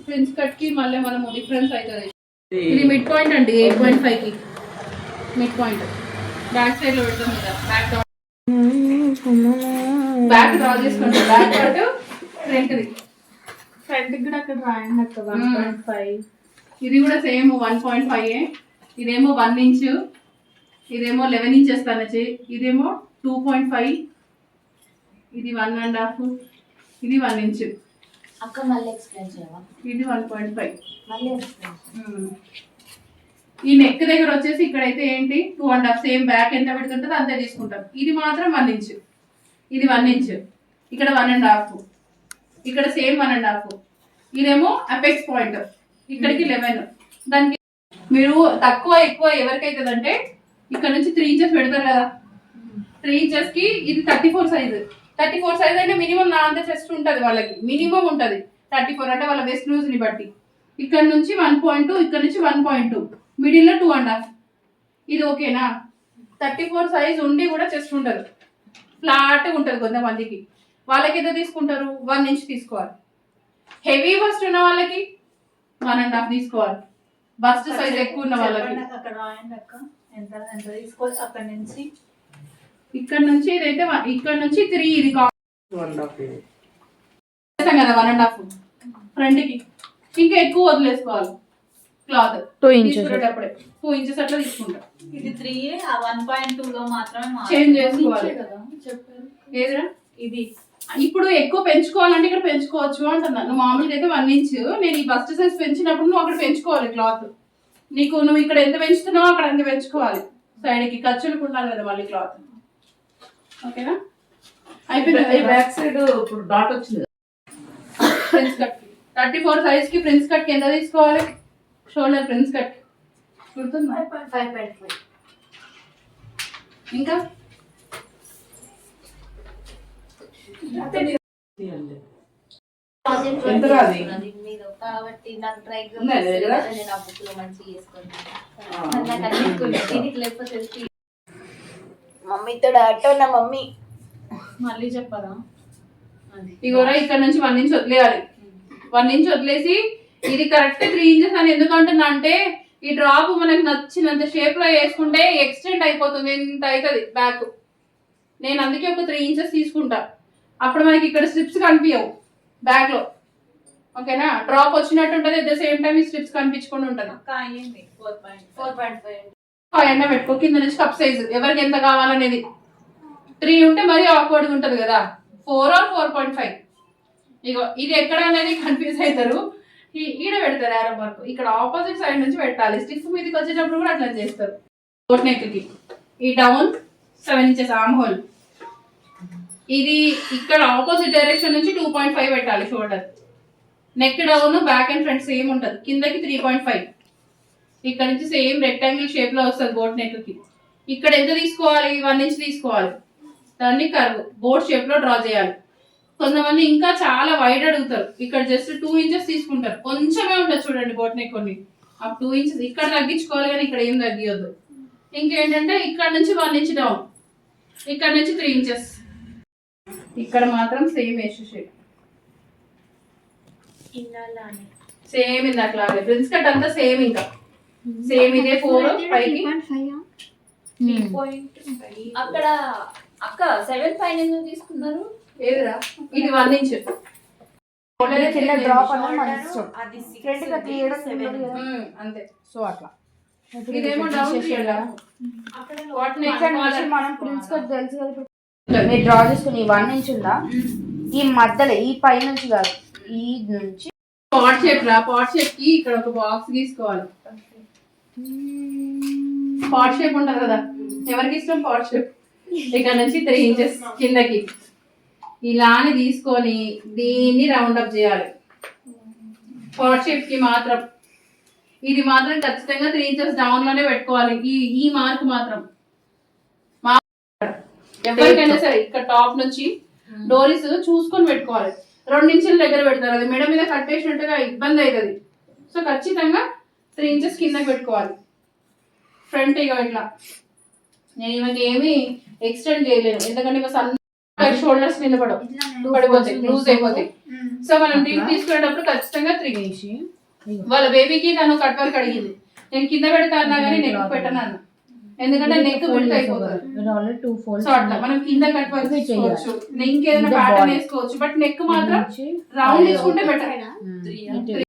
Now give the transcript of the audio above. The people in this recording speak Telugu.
ఫ్రెండ్స్ కట్ కి మళ్ళీ మనము డిఫరెన్స్ అవుతుంది. ఇది మిడ్ పాయింట్ అండి 8.5 కి మిడ్ పాయింట్. బ్యాక్ సైడ్ లో పెడతాం కదా, బ్యాక్ డ్రా చేసుకోండి. బ్యాక్ పార్ట్ ఫ్రంట్ కూడా అక్కడ రాయండి అక్క 1.5. ఇది కూడా సేమ్ 1.5. ఇదేమో 1 ఇంచ్, ఇదేమో 11 ఇంచెస్ తనచి, ఇదేమో 2.5, ఇది 1.5, ఇది 1 ఇంచ్. అక్క మళ్ళీ ఎక్స్ప్లెయిన్ చేయవా? ఇది 1.5 మళ్ళీ ఎక్స్ప్లెయిన్. ఈ నెక్ దగ్గర వచ్చేసి ఇక్కడైతే ఏంటి 2.5 సేమ్ బ్యాక్ ఎంత పెడుతుంటుందో అంతే తీసుకుంటాం. ఇది మాత్రం 1 ఇంచ్, ఇది 1 ఇంచ్, ఇక్కడ 1.5, ఇక్కడ సేమ్ 1.5. ఇదేమో అపెక్స్ పాయింట్, ఇక్కడికి 11. దానికి మీరు తక్కువ ఎక్కువ ఎవరికైతుందంటే ఇక్కడ నుంచి 3 ఇంచెస్ పెడతారు కదా, 3 ఇంచెస్ కి ఇది 34 సైజు. 34 సైజ్ అంటే మినిమం నా అంత చెస్ట్ ఉంటుంది వాళ్ళకి, మినిమం ఉంటుంది 34 అంటే వాళ్ళ వెస్ట్ లూజ్ ని బట్టి. ఇక్కడ నుంచి 1.2, ఇక్కడ నుంచి 1.2, మిడిల్ లో 2.5. ఇది ఓకేనా? 34 సైజ్ ఉండి కూడా చెస్ట్ ఉంటుంది, ఫ్లాట్ ఉంటుంది. కొంతమందికి వాళ్ళకి ఏదో తీసుకుంటారు 1 ఇంచ్ తీసుకోవాలి. హెవీ బస్ట్ ఉన్న వాళ్ళకి 1.5 తీసుకోవాలి. బస్ట్ సైజ్ ఎక్కువ ఉన్న వాళ్ళకి అక్కడ ఎంత ఎంత తీసుకోవాలి. అక్కడ నుంచి ఇక్కడ నుంచి ఇదైతే ఇక్కడ నుంచి 3, ఇది కదా 1.5 ఫ్రంట్ కి. ఇంకా ఎక్కువ వదిలేసుకోవాలి క్లాత్ 2 ఇంచెస్ అప్పుడే 2 ఇంచెస్ అట్లా తీసుకుంటా. ఇది 3, ఆ 1.2 లో మాత్రమే చేంజ్ చేసుకోవాలి కదా చెప్పారు. ఏదిరా ఇది ఇప్పుడు ఎక్కువ పెంచుకోవాలంటే ఇక్కడ పెంచుకోవచ్చు అంటున్నా. నువ్వు మామూలుగా అయితే 1 ఇంచ్, నేను ఈ బస్ట్ సైజ్ పెంచినప్పుడు నువ్వు అక్కడ పెంచుకోవాలి క్లాత్. నువ్వు ఇక్కడ ఎంత పెంచుతున్నావో అక్కడ ఎంత పెంచుకోవాలి. సైడ్ కి ఖర్చులకు ఉండాలి కదా మళ్ళీ క్లాత్. ఓకేనా? అయిపోయింది. బ్యాక్ సైడ్ ఇప్పుడు డాట్ వచ్చింది. ఫ్రెండ్స్ కట్ 34 సైజ్ కి ఫ్రెండ్స్ కట్ కి ఎంత తీసుకోవాలి? షోల్డర్ ఫ్రెండ్స్ కట్ గుర్తుందా? 5.5. ఇంకా కాబట్టి నాకు ట్రై లేకపోతే మమ్మీతో ఆటో నా మమ్మీ మళ్ళీ చెప్పరా? ఇగోరా ఇక్కడ నుంచి 1 ఇంచ్ వదిలేయాలి. 1 ఇంచ్ వదిలేసి ఇది కరెక్ట్ 3 ఇంచెస్ అని ఎందుకు అంటున్నా అంటే, ఈ డ్రాప్ మనకు నచ్చినంత షేప్ లో వేసుకుంటే ఎక్స్టెండ్ అయిపోతుంది, ఇంత అవుతుంది బ్యాక్. నేను అందుకే ఒక 3 ఇంచెస్ తీసుకుంటా. అప్పుడు మనకి ఇక్కడ స్ట్రిప్స్ కనిపించవు బ్యాక్ లో. ఓకేనా? డ్రాప్ వచ్చినట్టు ఉంటుంది, అట్ ద సేమ్ టైం ఈ స్ట్రిప్స్ కనిపించకుండా ఉంటుంది. 4.5 ఎండ పెట్టుకో. కింద నుంచి కప్ సైజు ఎవరికి ఎంత కావాలనేది. 3 ఉంటే మరీ ఆక్వర్డ్గా ఉంటుంది కదా. 4 or 4.5. ఇగో ఇది ఎక్కడ అనేది కన్ఫ్యూజ్ అవుతారు. ఈడ పెడతారు యారో వరకు, ఇక్కడ ఆపోజిట్ సైడ్ నుంచి పెట్టాలి. స్టిఫ్ మీదకి వచ్చేటప్పుడు కూడా అట్లా చేస్తారు. బోట్ నెక్ కి ఈ డౌన్ 7 ఇంచెస్ ఆర్మ్ హోల్. ఇది ఇక్కడ ఆపోజిట్ డైరెక్షన్ నుంచి 2.5 పెట్టాలి shoulder. Neck down back and front same ఉంటుంది. కిందకి 3.5. ఇక్కడ నుంచి సేమ్ రెక్టాంగిల్ షేప్ లో వస్తుంది బోట్ నెక్ కి. ఇక్కడ ఎంత తీసుకోవాలి? 1 ఇంచ్ తీసుకోవాలి. దాన్ని కర్వ్ బోట్ షేప్ లో డ్రా చేయాలి. కొంతమంది ఇంకా చాలా వైడ్ అడుగుతారు. ఇక్కడ జస్ట్ 2 ఇంచెస్ తీసుకుంటారు, కొంచెమే ఉంటుంది చూడండి బోట్ నెక్. కొన్ని ఆ 2 ఇంచెస్ ఇక్కడ తగ్గించుకోవాలి, కానీ ఇక్కడ ఏం తగ్గియొద్దు. ఇంకేంటంటే ఇక్కడ నుంచి 1 ఇంచ్ డౌన్, ఇక్కడ నుంచి 3 ఇంచెస్. ఇక్కడ మాత్రం సేమ్ వేస్ట్ షేప్, సేమ్ ఇందాకలాగే ప్రిన్స్ కట్ అంతా సేమ్. ఇంకా సేమ్ ఇదే 4 పైకి. అక్కడ అక్క 7.5 ఎందుకు తీసుకున్నారు? ఏదిరా? ఇది 1 ఇంచ్ చిన్న డ్రాప్ అన్న మన ఇష్టం. అంతే. సో అట్లా ఇదేమో డౌన్ మనం ప్రిన్స్ కట్ తెలుసు కదా. మీరు డ్రా చేసుకుని 1 ఇంచ్ ఉందా, ఈ మధ్యలో ఈ పై నుంచి కాదు, ఈ నుంచి పాట్ షేప్ రా. పాట్ షేప్ కి ఇక్కడ ఒక బాక్స్ తీసుకోవాలి. పాట్ షేప్ ఉంటుంది కదా, ఎవరికి ఇష్టం పాట్ షేప్. ఇక్కడ నుంచి 3 ఇంచెస్ కిందకి ఇలానే తీసుకొని దీన్ని రౌండ్ అప్ చేయాలి. పాట్ షేప్ కి మాత్రం ఇది మాత్రం ఖచ్చితంగా 3 ఇంచెస్ డౌన్ లోనే పెట్టుకోవాలి. ఈ మార్క్ మాత్రం ఎవరికైనా సరే ఇక్కడ టాప్ నుంచి డోరీస్ చూసుకొని పెట్టుకోవాలి. 2 ఇంచుల దగ్గర పెడతారు, అది మెడ మీద కట్టేసినట్టుగా ఇబ్బంది అవుతుంది. సో ఖచ్చితంగా 3 ఇంచెస్ కిందకి పెట్టుకోవాలి. ఫ్రంట్ ఇక ఇట్లా నేను ఇవన్నీ ఏమి ఎక్స్టెండ్ చేయలేను, ఎందుకంటే ఇక సన్న షోల్డర్స్ నిలబడవు, పడిపోతాయి, లూజ్ అయిపోతాయి. సో మనం డీప్ తీసుకునేటప్పుడు ఖచ్చితంగా 3 వేసి వాళ్ళ బేబీకి తను కట్ వర్క్ అడిగింది, నేను కింద పెడతా అన్నా కానీ నెక్ పెట్టను అన్న, ఎందుకంటే నెక్ బిల్ట్ అయిపోతుంది. సో అట్లా మనం కింద కట్ వర్క్ చేసుకోవచ్చు, ఇంకేదైనా ప్యాటర్న్ వేసుకోవచ్చు, బట్ నెక్ మాత్రం రౌండ్ తీసుకుంటే బెటర్.